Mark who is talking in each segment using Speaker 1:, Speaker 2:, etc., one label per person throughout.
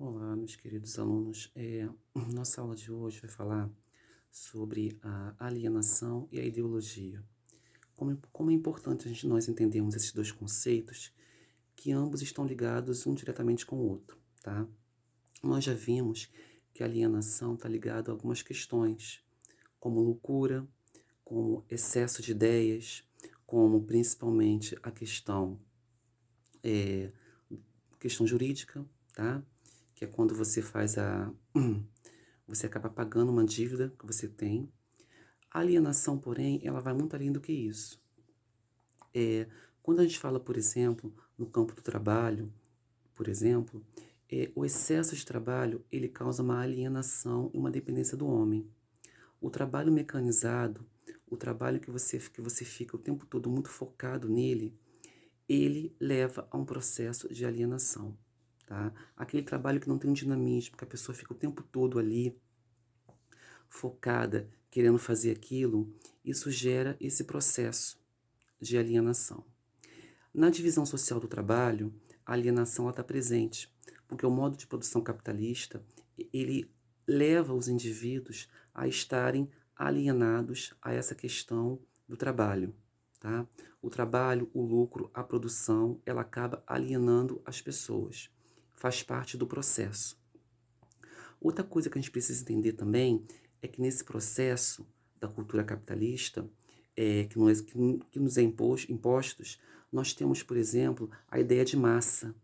Speaker 1: Olá, meus queridos alunos. Nossa aula de hoje vai falar sobre a alienação e a ideologia. Como é importante nós entendermos esses dois conceitos, que ambos estão ligados um diretamente com o outro, tá? Nós já vimos que a alienação está ligada a algumas questões, como loucura, como excesso de ideias, como principalmente a eh, questão jurídica, tá? Que é quando você faz você acaba pagando uma dívida que você tem. A alienação, porém, ela vai muito além do que isso. Quando a gente fala, por exemplo, no campo do trabalho, por exemplo, o excesso de trabalho, ele causa uma alienação e uma dependência do homem. O trabalho mecanizado, o trabalho que você fica o tempo todo muito focado nele, ele leva a um processo de alienação, tá? Aquele trabalho que não tem um dinamismo, que a pessoa fica o tempo todo ali focada, querendo fazer aquilo, isso gera esse processo de alienação. Na divisão social do trabalho, a alienação está presente, porque o modo de produção capitalista, ele leva os indivíduos a estarem alienados a essa questão do trabalho, tá? O trabalho, o lucro, a produção, ela acaba alienando as pessoas. Faz parte do processo. Outra coisa que a gente precisa entender também é que nesse processo da cultura capitalista, que nos é impostos, nós temos, por exemplo, a ideia de massa.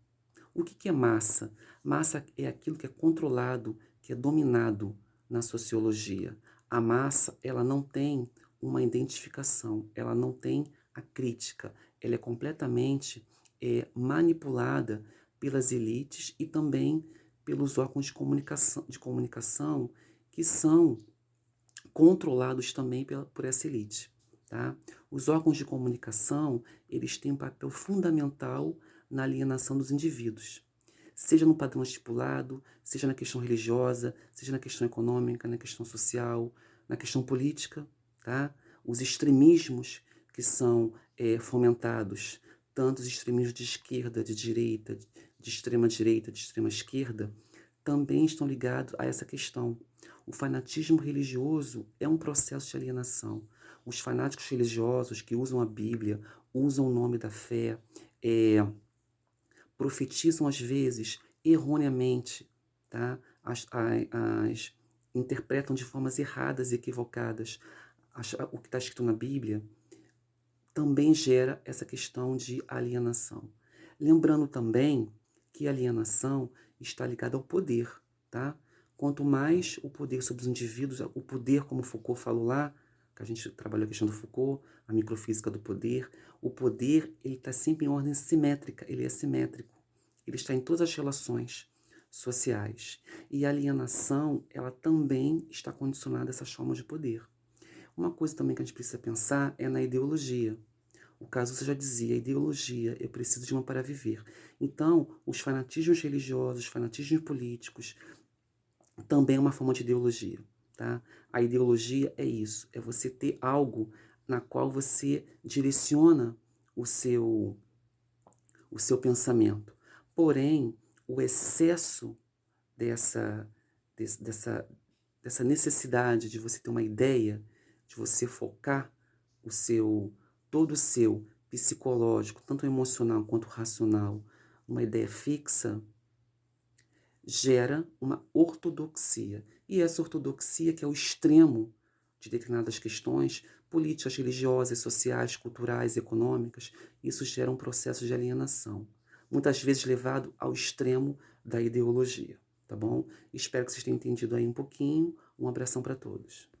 Speaker 1: O que é massa? Massa é aquilo que é controlado, que é dominado na sociologia. A massa, ela não tem uma identificação, ela não tem a crítica, ela é completamente manipulada pelas elites e também pelos órgãos de comunicação que são controlados também por essa elite, tá? Os órgãos de comunicação, eles têm um papel fundamental na alienação dos indivíduos, seja no padrão estipulado, seja na questão religiosa, seja na questão econômica, na questão social, na questão política, tá? Os extremismos que são fomentados, tanto os extremismos de esquerda, de direita, de extrema esquerda, também estão ligados a essa questão. O fanatismo religioso é um processo de alienação. Os fanáticos religiosos que usam a Bíblia, usam o nome da fé, profetizam às vezes erroneamente, tá? Interpretam de formas erradas e equivocadas o que está escrito na Bíblia, também gera essa questão de alienação. Lembrando também que a alienação está ligada ao poder, tá? Quanto mais o poder sobre os indivíduos, o poder, como Foucault falou lá, que a gente trabalhou a questão do Foucault, a microfísica do poder, o poder ele está sempre em ordem simétrica, ele é simétrico, ele está em todas as relações sociais. E a alienação, ela também está condicionada a essas formas de poder. Uma coisa também que a gente precisa pensar é na ideologia. O caso você já dizia, a ideologia, eu preciso de uma para viver. Então, os fanatismos religiosos, os fanatismos políticos, também é uma forma de ideologia, tá? A ideologia é isso, é você ter algo na qual você direciona o seu pensamento. Porém, o excesso dessa, dessa, dessa necessidade de você ter uma ideia, de você focar todo o seu psicológico, tanto emocional quanto racional, uma ideia fixa, gera uma ortodoxia. E essa ortodoxia, que é o extremo de determinadas questões políticas, religiosas, sociais, culturais, econômicas, isso gera um processo de alienação, muitas vezes levado ao extremo da ideologia, tá bom? Espero que vocês tenham entendido aí um pouquinho. Um abração para todos.